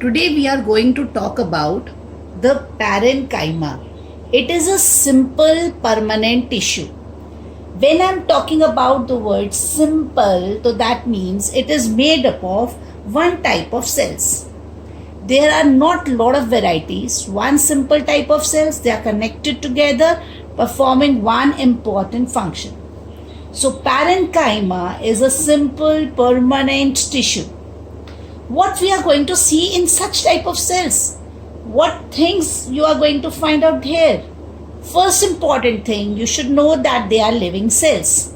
Today we are going to talk about the parenchyma. It is a simple permanent tissue. When I am talking about the word simple, so that means it is made up of one type of cells. There are not a lot of varieties. One simple type of cells, they are connected together performing one important function. So parenchyma is a simple permanent tissue. What we are going to see in such type of cells? What things you are going to find out here? First important thing, you should know that they are living cells.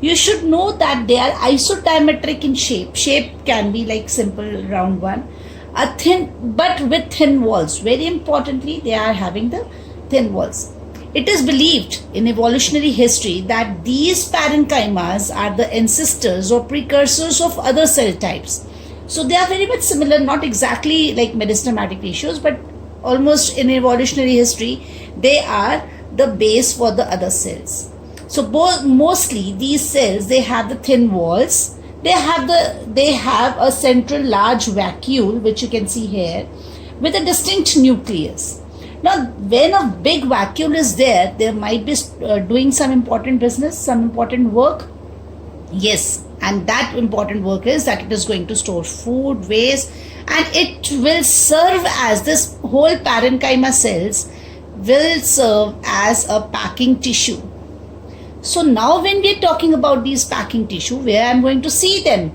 You should know that they are isodiametric in shape. Shape can be like simple round one. A thin, but with thin walls. Very importantly, they are having the thin walls. It is believed in evolutionary history that these parenchymas are the ancestors or precursors of other cell types. So they are very much similar, not exactly like meristematic tissues, but almost in evolutionary history, they are the base for the other cells. So mostly these cells, they have the thin walls. They have a central large vacuole, which you can see here, with a distinct nucleus. Now, when a big vacuole is there, there might be doing some important business, some important work. Yes, and that important work is that it is going to store food, waste, and it will serve as this whole parenchyma cells will serve as a packing tissue. So now when we are talking about these packing tissue, where I am going to see them,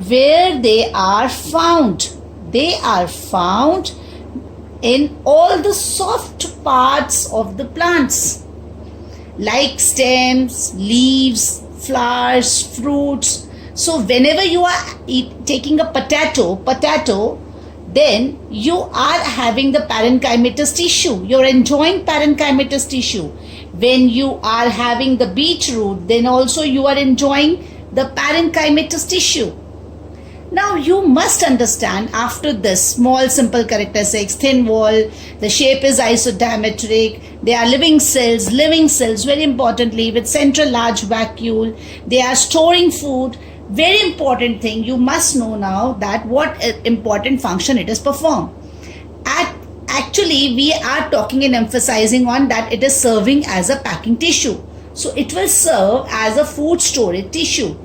where they are found. They are found in all the soft parts of the plants, like stems, leaves, flowers, fruits. So whenever you are taking a potato, then you are having the parenchymatous tissue. You are enjoying parenchymatous tissue. When you are having the beetroot, then also you are enjoying the parenchymatous tissue. Now you must understand, after this small simple characteristics, thin wall, the shape is isodiametric, they are living cells, very importantly, with central large vacuole, they are storing food. Very important thing, you must know now that what important function it is perform. Actually, we are talking and emphasizing on that it is serving as a packing tissue. So it will serve as a food storage tissue.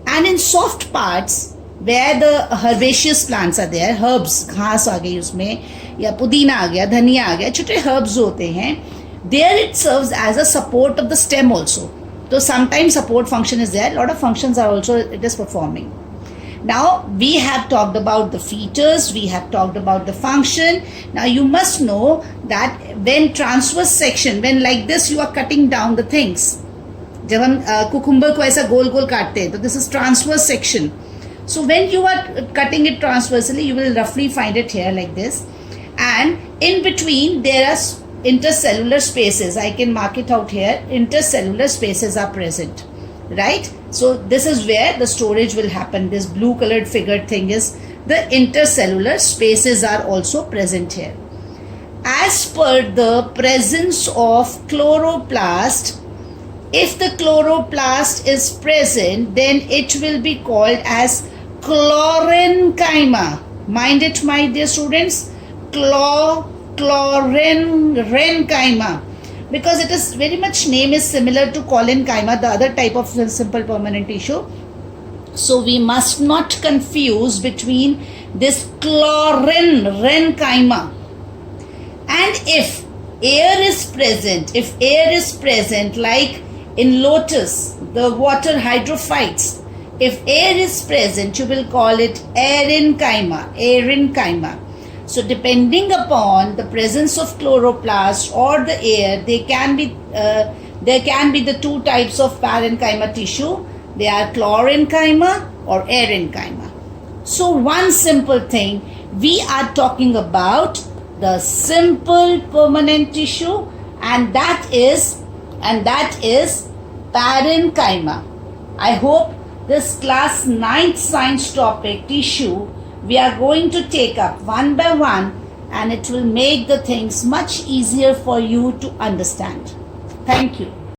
And in soft parts, where the herbaceous plants are there, herbs, घास आ गई उसमें, या पुदीना आ गया, धनिया आ गया, छोटे herbs होते हैं, there it serves as a support of the stem also. So sometimes support function is there, a lot of functions are also it is performing. Now we have talked about the features, we have talked about the function. Now you must know that when transverse section, when like this you are cutting down the things, जब हम cucumber को ऐसा गोल गोल काटते हैं, तो this is transverse section. So when you are cutting it transversely, you will roughly find it here like this, and in between there are intercellular spaces. I can mark it out here. Intercellular spaces are present, right? So this is where the storage will happen. This blue colored figured thing is the intercellular spaces are also present here. As per the presence of chloroplast, if the chloroplast is present, then it will be called as chlorenchyma. Mind it, my dear students, chlorenchyma, because it is very much name is similar to collenchyma, the other type of simple permanent tissue. So we must not confuse between this chlorenchyma. And if air is present, like in lotus, the water hydrophytes, if air is present, you will call it aerenchyma. So depending upon the presence of chloroplast or the air, there can be the two types of parenchyma tissue. They are chlorenchyma or aerenchyma. So one simple thing, we are talking about the simple permanent tissue, and that is parenchyma. I hope this class 9th science topic tissue we are going to take up one by one, and it will make the things much easier for you to understand. Thank you.